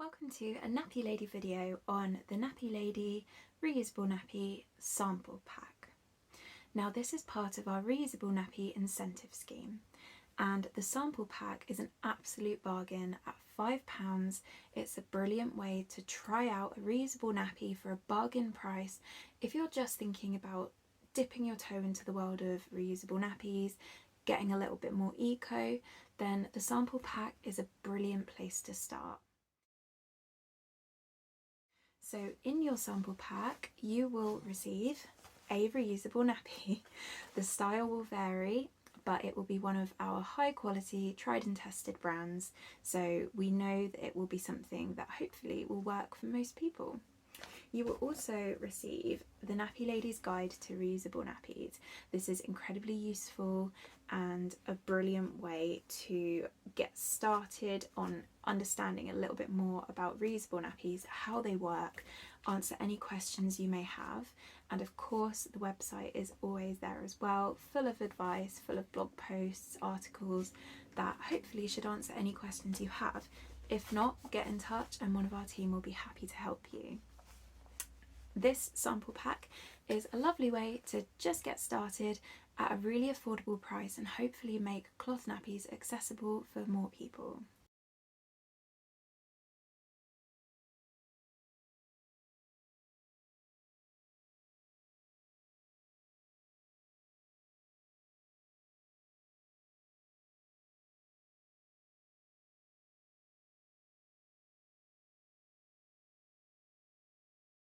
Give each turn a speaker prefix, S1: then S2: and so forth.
S1: Welcome to a Nappy Lady video on the Nappy Lady reusable nappy sample pack. Now this is part of our reusable nappy incentive scheme, and the sample pack is an absolute bargain at £5. It's a brilliant way to try out a reusable nappy for a bargain price if you're just thinking about dipping your toe into the world of reusable nappies, getting a little bit more eco. Then the sample pack is a brilliant place to start. So in your sample pack you will receive a reusable nappy. The style will vary, but it will be one of our high quality, tried and tested brands, so we know that it will be something that hopefully will work for most people. You will also receive the Nappy Lady's Guide to Reusable Nappies. This is incredibly useful and a brilliant way to get started on understanding a little bit more about reusable nappies, how they work, answer any questions you may have, and of course the website is always there as well, full of advice, full of blog posts, articles that hopefully should answer any questions you have. If not, get in touch and one of our team will be happy to help you. This sample pack is a lovely way to just get started at a really affordable price and hopefully make cloth nappies accessible for more people.